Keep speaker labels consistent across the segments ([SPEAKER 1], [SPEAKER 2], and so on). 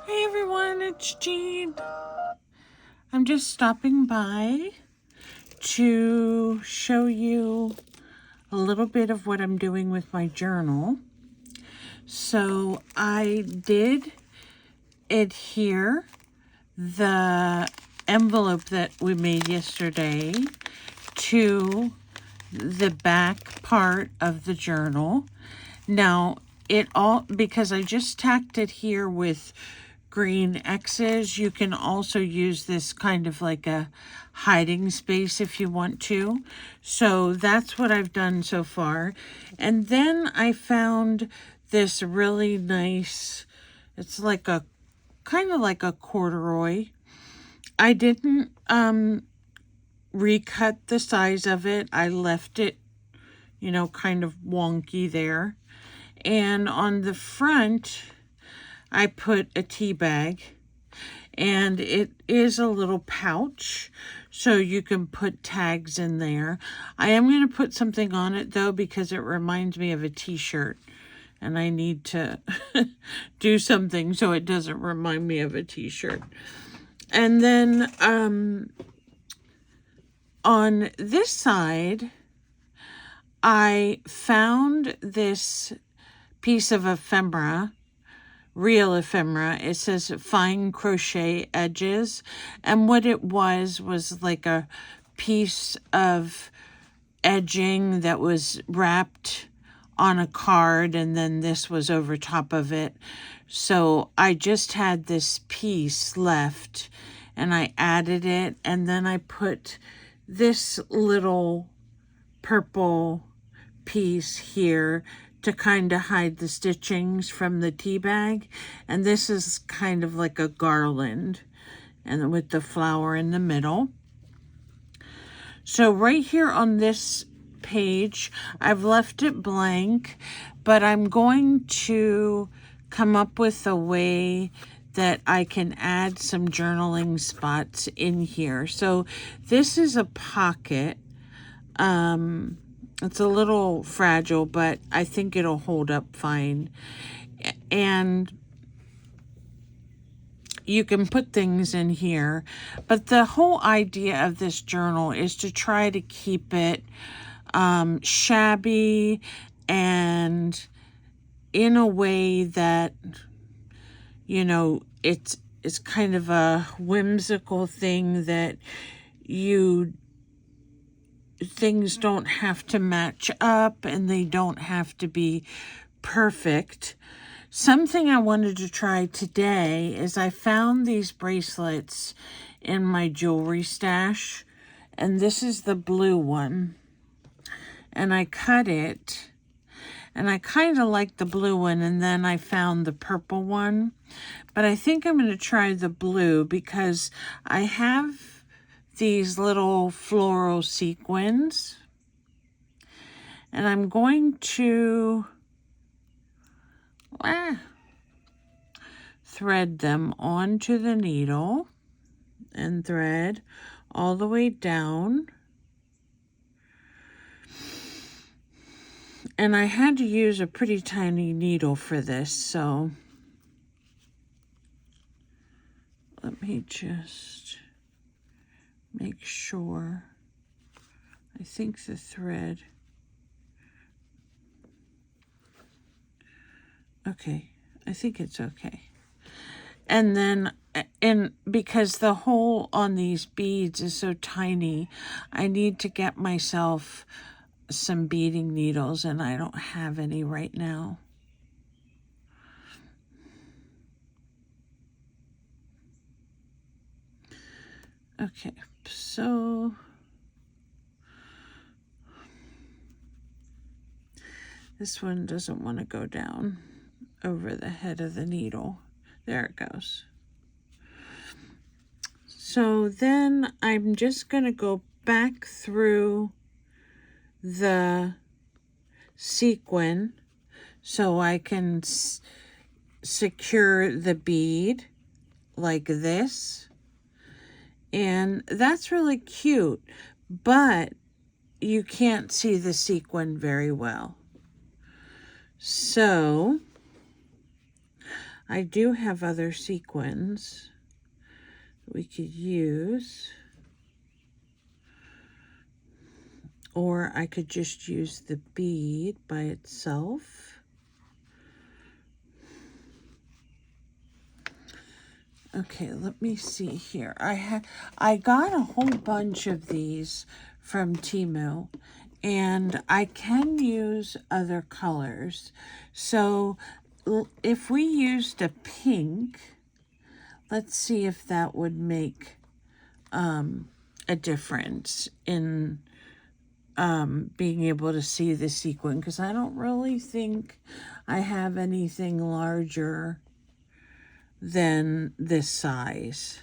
[SPEAKER 1] Hey everyone, it's Jean. I'm just stopping by to show you a little bit of what I'm doing with my journal. So I did adhere the envelope that we made yesterday to the back part of the journal. Now, because I just tacked it here with green X's, you can also use this kind of like a hiding space if you want to. So that's what I've done so far. And then I found this really nice, it's like a kind of like a corduroy. I didn't recut the size of it. I left it, kind of wonky there. And on the front, I put a tea bag, and it is a little pouch, so you can put tags in there. I am going to put something on it, though, because it reminds me of a t-shirt, and I need to do something so it doesn't remind me of a t-shirt. And then on this side, I found this piece of ephemera, real ephemera. It says fine crochet edges, and what it was like a piece of edging that was wrapped on a card, and then this was over top of it. So I just had this piece left, and I added it, and then I put this little purple piece here to kind of hide the stitchings from the tea bag. And this is kind of like a garland, and with the flower in the middle. So right here on this page, I've left it blank, but I'm going to come up with a way that I can add some journaling spots in here. So this is a pocket. It's a little fragile, but I think it'll hold up fine. And you can put things in here. But the whole idea of this journal is to try to keep it shabby and in a way that, it's kind of a whimsical thing that things don't have to match up and they don't have to be perfect. Something I wanted to try today is I found these bracelets in my jewelry stash, and this is the blue one. And I cut it, and I kind of like the blue one, and then I found the purple one. But I think I'm going to try the blue because I have these little floral sequins, and I'm going to thread them onto the needle and thread all the way down. And I had to use a pretty tiny needle for this, so let me just make sure. I think the thread. Okay, I think it's okay. And then, because the hole on these beads is so tiny, I need to get myself some beading needles, and I don't have any right now. Okay, so this one doesn't want to go down over the head of the needle. There it goes. So then I'm just going to go back through the sequin so I can secure the bead like this. And that's really cute, but you can't see the sequin very well. So I do have other sequins we could use, or I could just use the bead by itself. Okay, let me see here. I got a whole bunch of these from Temu, and I can use other colors. So if we used a pink, let's see if that would make a difference in being able to see the sequin, because I don't really think I have anything larger than this size.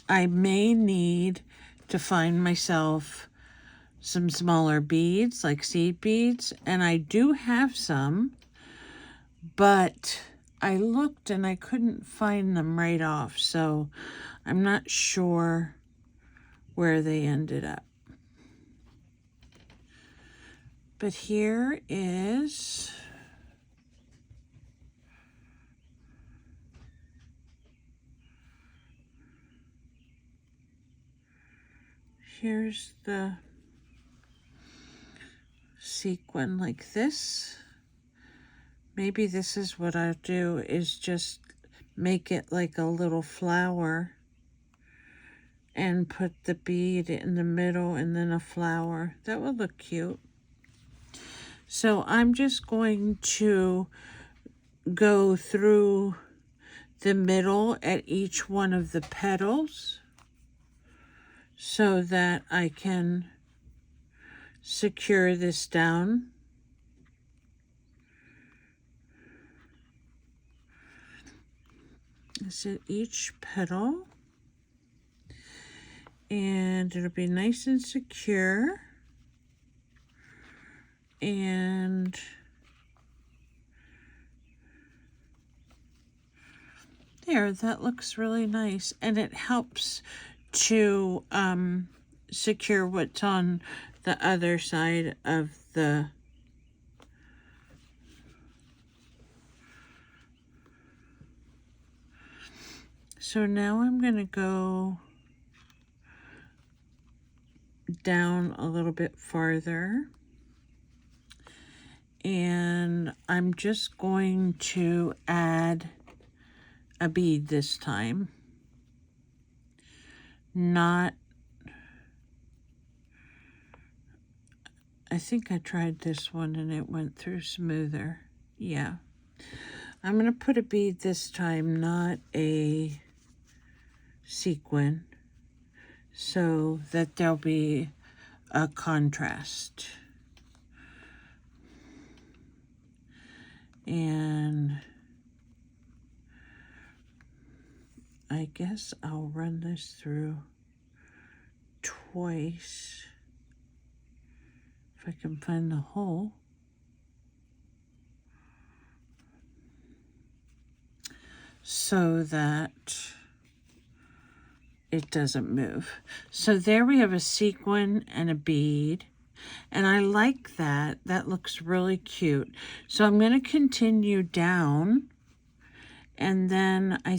[SPEAKER 1] I may need to find myself some smaller beads, like seed beads, and I do have some, but I looked and I couldn't find them right off, so I'm not sure where they ended up. But here's the sequin like this. Maybe this is what I'll do, is just make it like a little flower and put the bead in the middle and then a flower. That would look cute. So I'm just going to go through the middle at each one of the petals so that I can secure this down. This is each petal, and it'll be nice and secure. And there, that looks really nice, and it helps to secure what's on the other side of the So now I'm going to go down a little bit farther, and I'm just going to add a bead this time. I think I tried this one and it went through smoother. Yeah. I'm going to put a bead this time, not a sequin, so that there'll be a contrast. And I guess I'll run this through twice if I can find the hole. So that it doesn't move. So there we have a sequin and a bead, and I like that. That looks really cute. So I'm going to continue down, and then I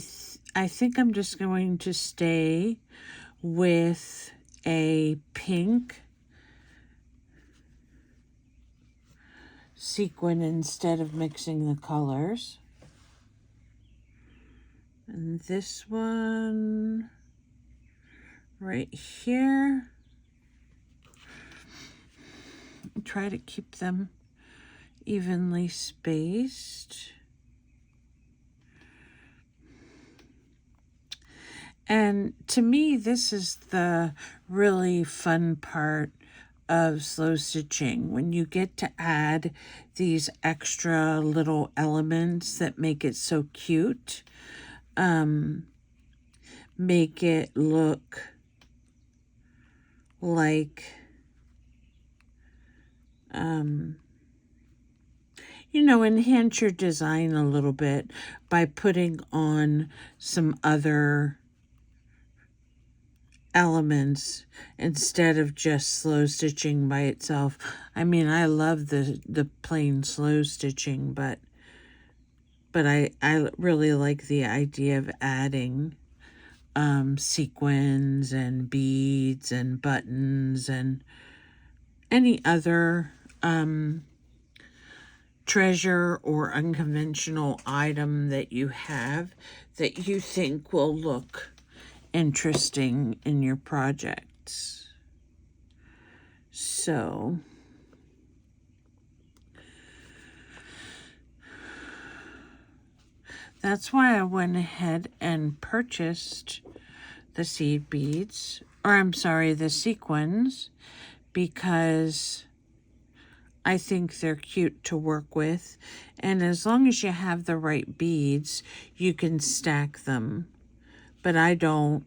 [SPEAKER 1] think I'm just going to stay with a pink sequin instead of mixing the colors. And this one right here, try to keep them evenly spaced. And to me, this is the really fun part of slow stitching, when you get to add these extra little elements that make it so cute. Make it look like, enhance your design a little bit by putting on some other elements instead of just slow stitching by itself. I mean, I love the plain slow stitching, but but I really like the idea of adding sequins and beads and buttons and any other treasure or unconventional item that you have that you think will look interesting in your projects. So that's why I went ahead and purchased the seed beads, or I'm sorry, the sequins, because I think they're cute to work with. And as long as you have the right beads, you can stack them. But I don't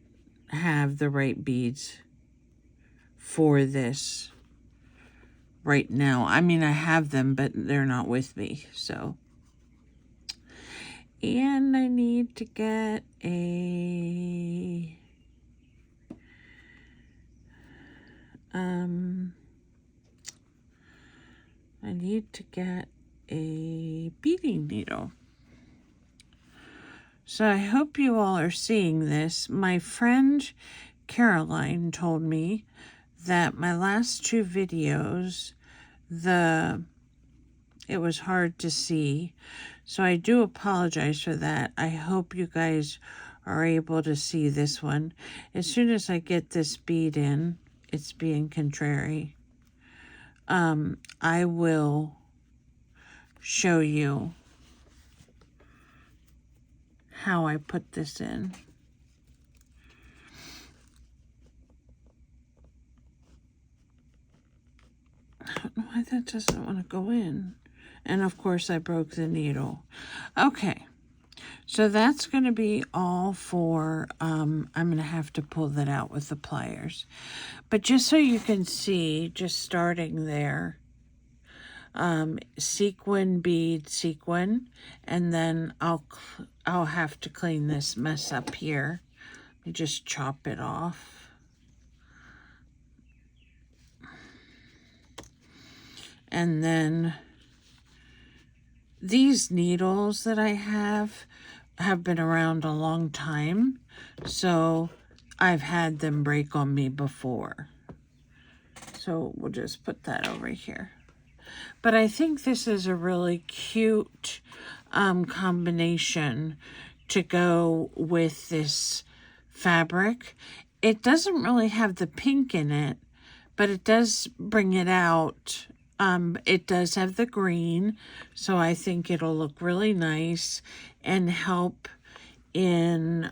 [SPEAKER 1] have the right beads for this right now. I mean, I have them, but they're not with me, so. And I need to get a beading needle. So I hope you all are seeing this. My friend Caroline told me that my last two videos, it was hard to see. So I do apologize for that. I hope you guys are able to see this one. As soon as I get this bead in, it's being contrary, I will show you how I put this in. I don't know why that doesn't want to go in. And of course I broke the needle. Okay, so that's going to be all for, I'm going to have to pull that out with the pliers. But just so you can see, just starting there, sequin, bead, sequin, and then I'll have to clean this mess up here. Let me just chop it off. And then these needles that I have been around a long time, so I've had them break on me before. So we'll just put that over here. But I think this is a really cute combination to go with this fabric. It doesn't really have the pink in it, but it does bring it out. It does have the green, so I think it'll look really nice and help in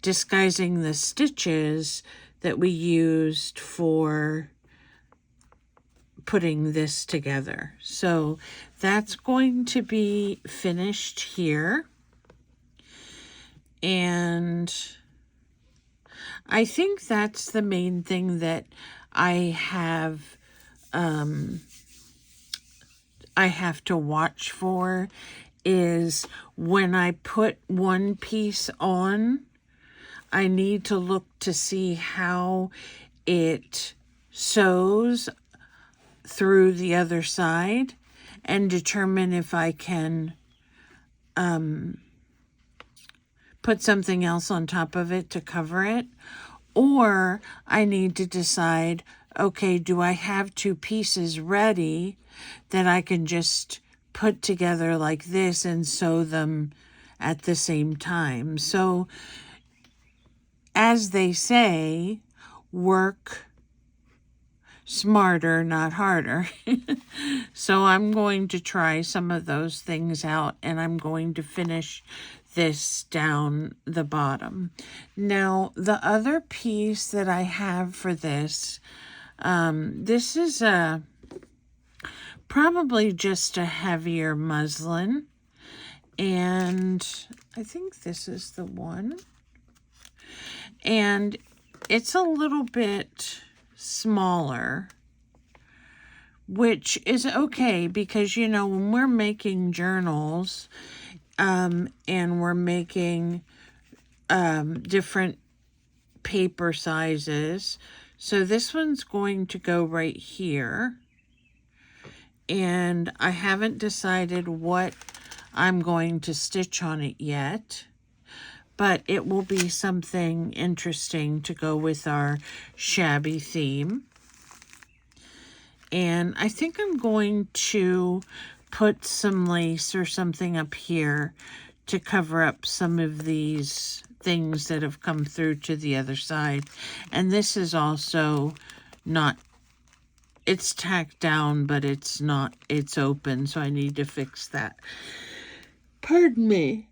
[SPEAKER 1] disguising the stitches that we used for putting this together. So that's going to be finished here. And I think that's the main thing that I have to watch for, is when I put one piece on, I need to look to see how it sews through the other side and determine if I can put something else on top of it to cover it, or I need to decide, okay, do I have two pieces ready that I can just put together like this and sew them at the same time? So, as they say, work smarter, not harder. So I'm going to try some of those things out, and I'm going to finish this down the bottom. Now, the other piece that I have for this, this is probably just a heavier muslin, and I think this is the one. And it's a little bit smaller, which is okay because, you know, when we're making journals and we're making different paper sizes, so this one's going to go right here. And I haven't decided what I'm going to stitch on it yet, but it will be something interesting to go with our shabby theme. And I think I'm going to put some lace or something up here to cover up some of these things that have come through to the other side. And this is also not, it's tacked down, but it's not, it's open, so I need to fix that. Pardon me.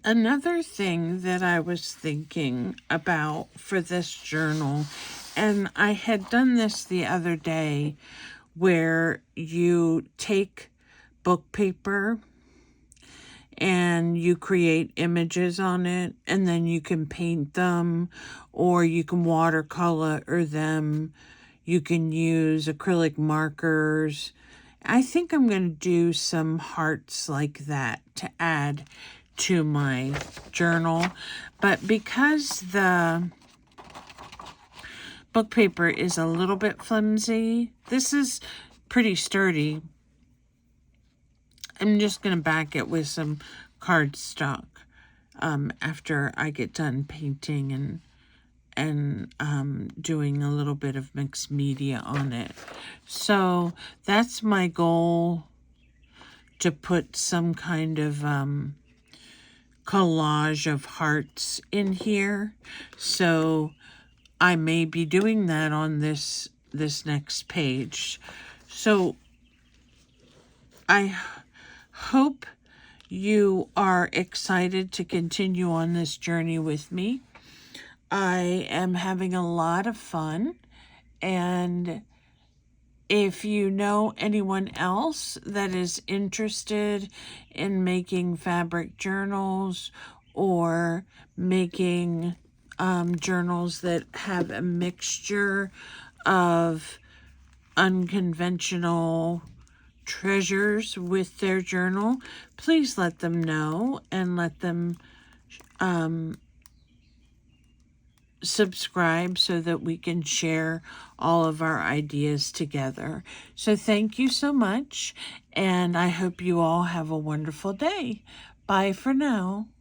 [SPEAKER 1] Another thing that I was thinking about for this journal, and I had done this the other day, where you take book paper and you create images on it, and then you can paint them, or you can watercolor them. You can use acrylic markers. I think I'm going to do some hearts like that to add to my journal. But because the book paper is a little bit flimsy, this is pretty sturdy, I'm just going to back it with some cardstock after I get done painting and doing a little bit of mixed media on it. So that's my goal, to put some kind of collage of hearts in here. So I may be doing that on this next page. So I hope you are excited to continue on this journey with me. I am having a lot of fun, and if you know anyone else that is interested in making fabric journals or making journals that have a mixture of unconventional treasures with their journal, please let them know and let them subscribe so that we can share all of our ideas together. So thank you so much, and I hope you all have a wonderful day. Bye for now.